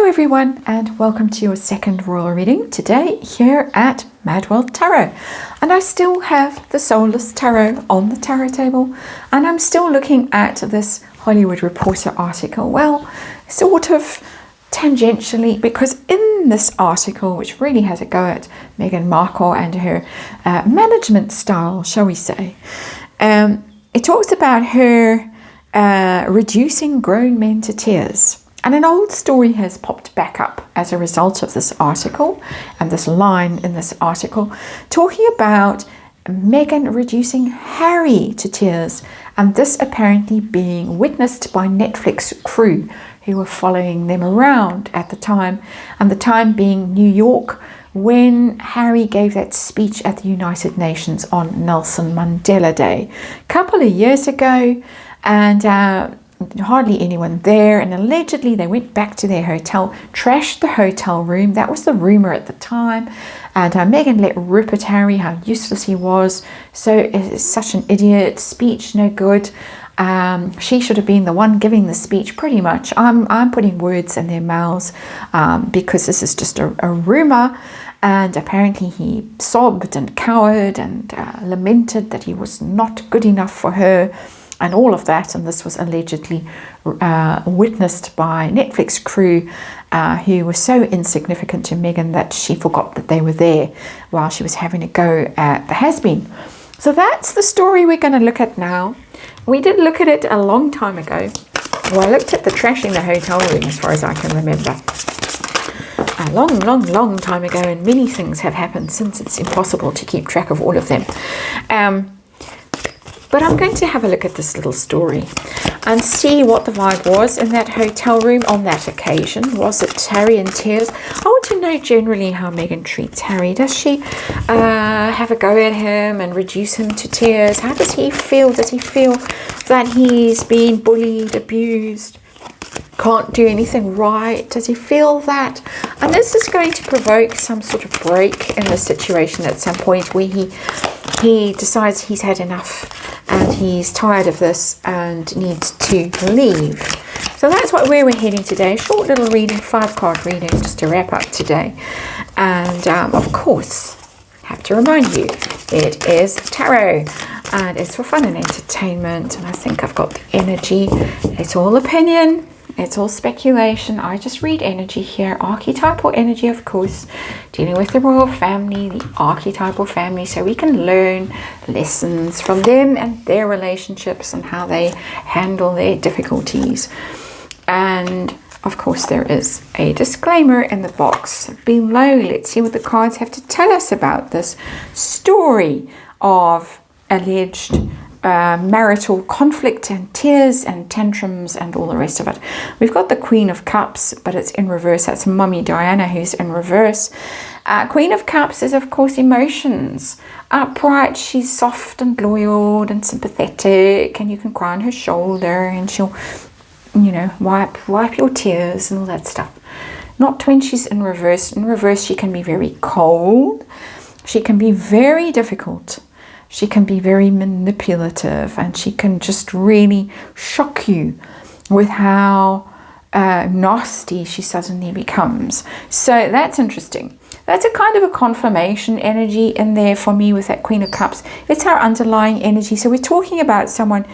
everyone, and welcome to your second royal reading today here at MadWorldTarot. And I still have the Soulless Tarot on the tarot table, and I'm still looking at this Hollywood Reporter article. Well, sort of tangentially, because in this article, which really has a go at Meghan Markle and her management style, shall we say, it talks about her reducing grown men to tears. And an old story has popped back up as a result of this article and this line in this article talking about Meghan reducing Harry to tears, and this apparently being witnessed by Netflix crew who were following them around at the time, and the time being New York when Harry gave that speech at the United Nations on Nelson Mandela Day a couple of years ago, and hardly anyone there, and allegedly they went back to their hotel, trashed the hotel room. That was the rumor at the time, and Meghan let rip at Harry how useless he was. So such an idiot, speech no good. She should have been the one giving the speech, pretty much. I'm putting words in their mouths because this is just a rumor. And apparently he sobbed and cowered and lamented that he was not good enough for her and all of that. And this was allegedly witnessed by Netflix crew who were so insignificant to Meghan that she forgot that they were there while she was having a go at the has-been. So that's the story we're going to look at now. We did look at it a long time ago. Well, I looked at the trashing the hotel room as far as I can remember. A long time ago, and many things have happened since. It's impossible to keep track of all of them. But I'm going to have a look at this little story and see what the vibe was in that hotel room on that occasion. Was it Harry in tears? I want to know generally how Meghan treats Harry. Does she have a go at him and reduce him to tears? How does he feel? Does he feel that he's been bullied, abused, can't do anything right? Does he feel that? And this is going to provoke some sort of break in the situation at some point where he decides he's had enough and he's tired of this and needs to leave. So that's where we're heading today. Short little reading, 5-card reading, just to wrap up today. And of course, have to remind you, it is tarot and it's for fun and entertainment. And I think I've got the energy. It's all opinion. It's all speculation. I just read energy here. Archetypal energy, of course, dealing with the royal family, the archetypal family, so we can learn lessons from them and their relationships and how they handle their difficulties. And of course, there is a disclaimer in the box below. Let's see what the cards have to tell us about this story of alleged marital conflict and tears and tantrums and all the rest of it. We've got the Queen of Cups, but it's in reverse. That's Mummy Diana who's in reverse. Queen of Cups is, of course, emotions. Upright, she's soft and loyal and sympathetic, and you can cry on her shoulder and she'll, you know, wipe your tears and all that stuff. Not when she's in reverse. In reverse, she can be very cold. She can be very difficult. She can be very manipulative, and she can just really shock you with how nasty she suddenly becomes. So that's interesting. That's a kind of a confirmation energy in there for me with that Queen of Cups. It's her underlying energy. So we're talking about someone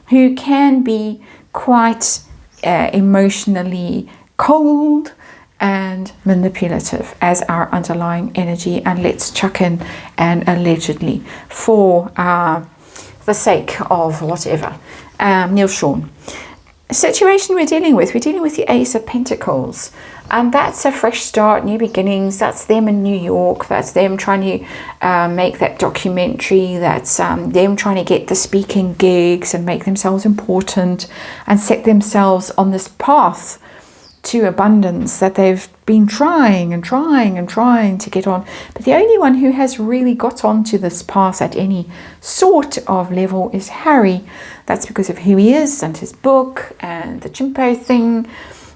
who can be quite emotionally cold and manipulative as our underlying energy. And let's chuck in and allegedly for the sake of whatever. Neil Sean. Situation we're dealing with the Ace of Pentacles, and that's a fresh start, new beginnings. That's them in New York. That's them trying to make that documentary. That's them trying to get the speaking gigs and make themselves important and set themselves on this path to abundance that they've been trying to get on. But the only one who has really got onto this path at any sort of level is Harry. That's because of who he is and his book and the chimpo thing.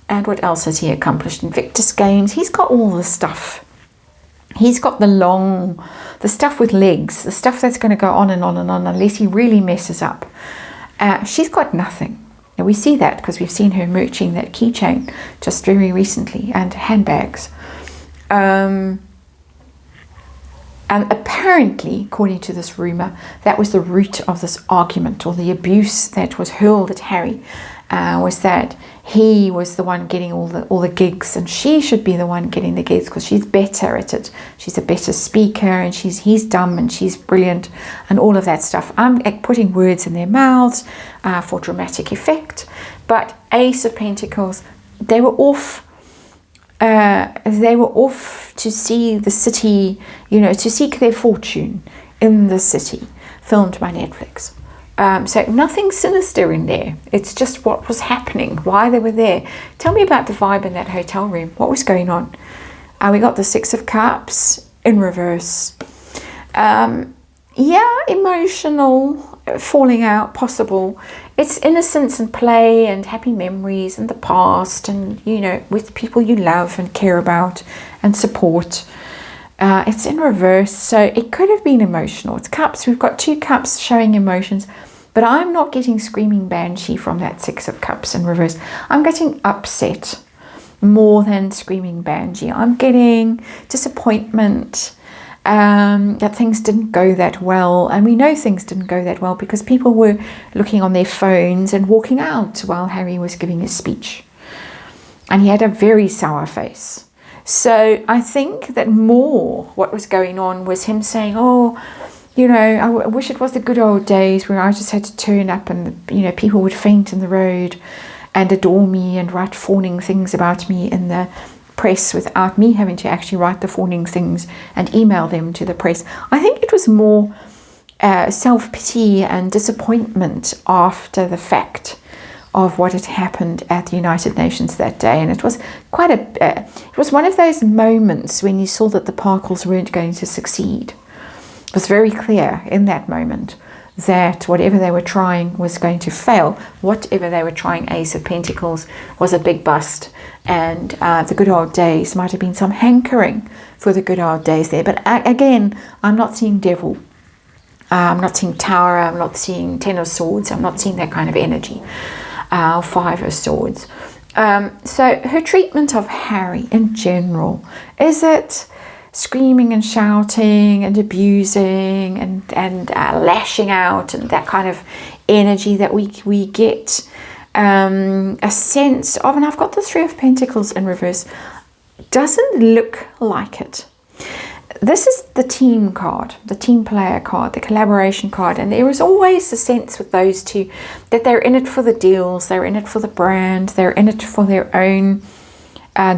And what else has he accomplished? Invictus Games. He's got all the stuff. He's got the stuff with legs, the stuff that's going to go on and on and on unless he really messes up. She's got nothing. And we see that because we've seen her merching that keychain just very recently, and handbags. And apparently, according to this rumor, that was the root of this argument, or the abuse that was hurled at Harry, was that he was the one getting all the gigs, and she should be the one getting the gigs because she's better at it. She's a better speaker, and he's dumb and she's brilliant, and all of that stuff. I'm putting words in their mouths for dramatic effect. But Ace of Pentacles, they were off. They were off to see the city, to seek their fortune in the city, filmed by Netflix. So nothing sinister in there. It's just what was happening, why they were there. Tell me about the vibe in that hotel room. What was going on? We got the Six of Cups in reverse. Yeah, emotional, falling out, possible. It's innocence and play and happy memories and the past, and with people you love and care about and support. It's in reverse, so it could have been emotional. It's cups. We've got 2 cups showing emotions, but I'm not getting screaming banshee from that Six of Cups in reverse. I'm getting upset more than screaming banshee. I'm getting disappointment, that things didn't go that well, and we know things didn't go that well because people were looking on their phones and walking out while Harry was giving his speech, and he had a very sour face. So I think that more what was going on was him saying, I wish it was the good old days where I just had to turn up and people would faint in the road and adore me and write fawning things about me in the press without me having to actually write the fawning things and email them to the press. I think it was more self-pity and disappointment after the fact of what had happened at the United Nations that day. And it was quite it was one of those moments when you saw that the Parkles weren't going to succeed. It was very clear in that moment that whatever they were trying was going to fail. Whatever they were trying, Ace of Pentacles, was a big bust. And the good old days might have been some hankering for the good old days there. But again, I'm not seeing Devil. I'm not seeing Tower. I'm not seeing Ten of Swords. I'm not seeing that kind of energy. Five of Swords. So her treatment of Harry in general, is it screaming and shouting and abusing and lashing out and that kind of energy that we get a sense of? And I've got the Three of Pentacles in reverse. Doesn't look like it. This is the team card, the team player card, the collaboration card, and there is always a sense with those two that they're in it for the deals, they're in it for the brand, they're in it for their own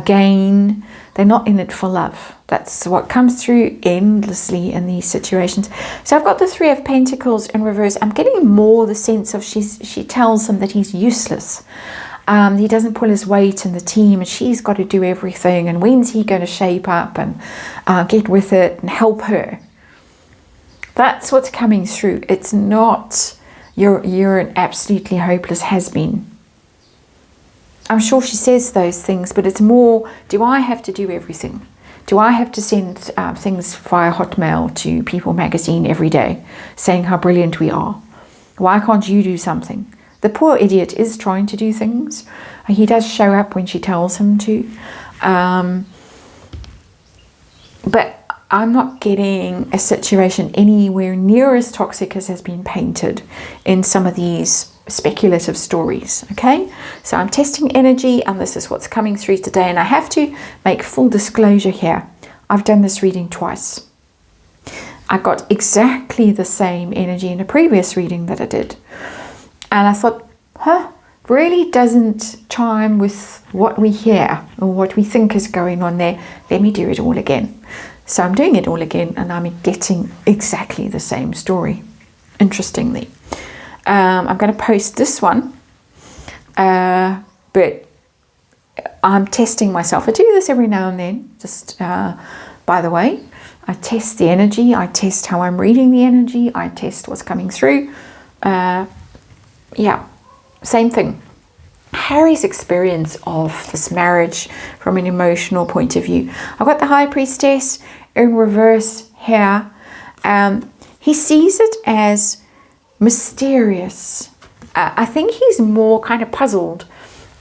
gain. They're not in it for love. That's what comes through endlessly in these situations. So I've got the Three of Pentacles in reverse. I'm getting more the sense of she tells him that he's useless. He doesn't pull his weight in the team, and she's got to do everything. And when's he going to shape up and get with it and help her? That's what's coming through. It's not you're an absolutely hopeless has-been. I'm sure she says those things, but it's more, do I have to do everything? Do I have to send things via Hotmail to People magazine every day saying how brilliant we are? Why can't you do something? The poor idiot is trying to do things. He does show up when she tells him to. But I'm not getting a situation anywhere near as toxic as has been painted in some of these speculative stories. Okay, so I'm testing energy, and this is what's coming through today. And I have to make full disclosure here. I've done this reading twice. I got exactly the same energy in a previous reading that I did. And I thought, really doesn't chime with what we hear or what we think is going on there. Let me do it all again. So I'm doing it all again, and I'm getting exactly the same story, interestingly. I'm going to post this one, but I'm testing myself. I do this every now and then, just by the way. I test the energy, I test how I'm reading the energy, I test what's coming through. Yeah, same thing. Harry's experience of this marriage from an emotional point of view. I've got the High Priestess in reverse here. He sees it as mysterious, I think he's more kind of puzzled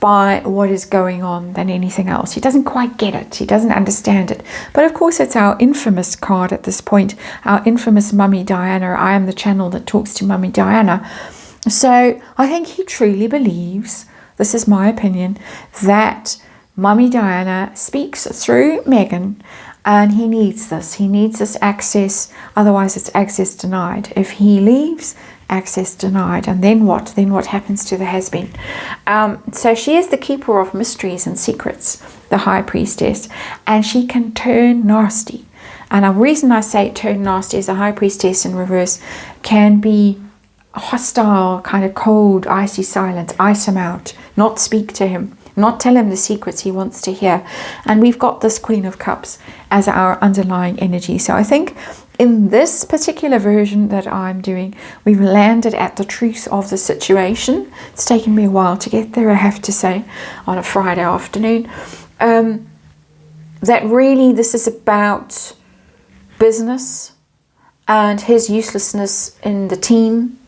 by what is going on than anything else. He doesn't quite get it. He doesn't understand it. But of course, it's our infamous card at this point, our infamous Mummy Diana. I am the channel that talks to Mummy Diana. So I think he truly believes, this is my opinion, that Mummy Diana speaks through Megan, and he needs this. He needs this access, otherwise it's access denied. If he leaves, access denied. And then what? Then what happens to the has-been? So she is the keeper of mysteries and secrets, the High Priestess, and she can turn nasty. And the reason I say turn nasty is the High Priestess in reverse can be hostile, kind of cold, icy silence, ice him out, not speak to him, not tell him the secrets he wants to hear. And we've got this Queen of Cups as our underlying energy. So I think in this particular version that I'm doing, we've landed at the truth of the situation. It's taken me a while to get there, I have to say, on a Friday afternoon. That really this is about business and his uselessness in the team,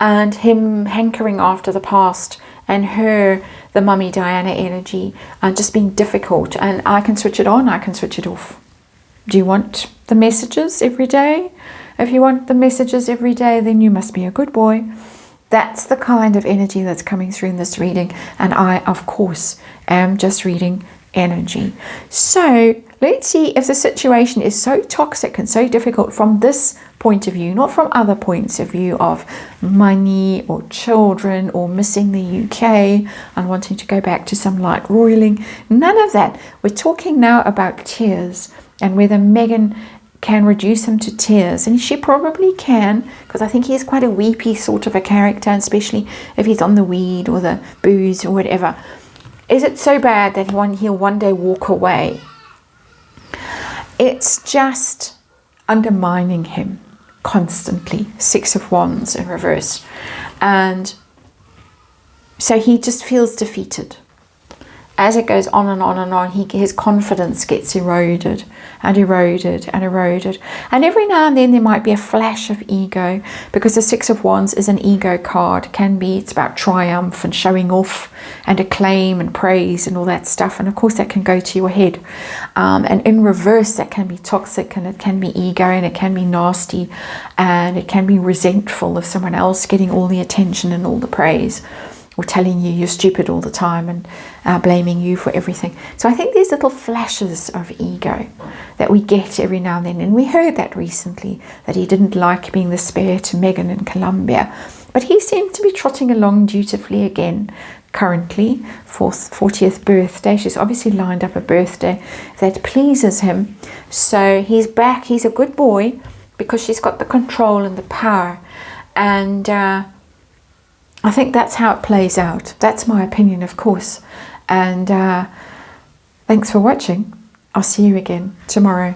and him hankering after the past, and her, the Mummy Diana energy, and just being difficult. And I can switch it on, I can switch it off. Do you want the messages every day? If you want the messages every day, then you must be a good boy. That's the kind of energy that's coming through in this reading. And I, of course, am just reading energy. So let's see if the situation is so toxic and so difficult from this point of view, not from other points of view of money or children or missing the UK and wanting to go back to some light roiling. None of that. We're talking now about tears and whether Megan can reduce him to tears. And she probably can, because I think he is quite a weepy sort of a character, and especially if he's on the weed or the booze or whatever. Is it so bad that he'll one day walk away? It's just undermining him constantly. Six of Wands in reverse. And so he just feels defeated. As it goes on and on and on, his confidence gets eroded and eroded and eroded. And every now and then there might be a flash of ego, because the Six of Wands is an ego card. It's about triumph and showing off and acclaim and praise and all that stuff. And of course that can go to your head. And in reverse, that can be toxic, and it can be ego, and it can be nasty, and it can be resentful of someone else getting all the attention and all the praise, or telling you you're stupid all the time and blaming you for everything. So I think there's little flashes of ego that we get every now and then. And we heard that recently, that he didn't like being the spare to Megan in Colombia. But he seemed to be trotting along dutifully again currently, 40th birthday. She's obviously lined up a birthday that pleases him. So he's back. He's a good boy because she's got the control and the power. And I think that's how it plays out. That's my opinion, of course. And thanks for watching. I'll see you again tomorrow.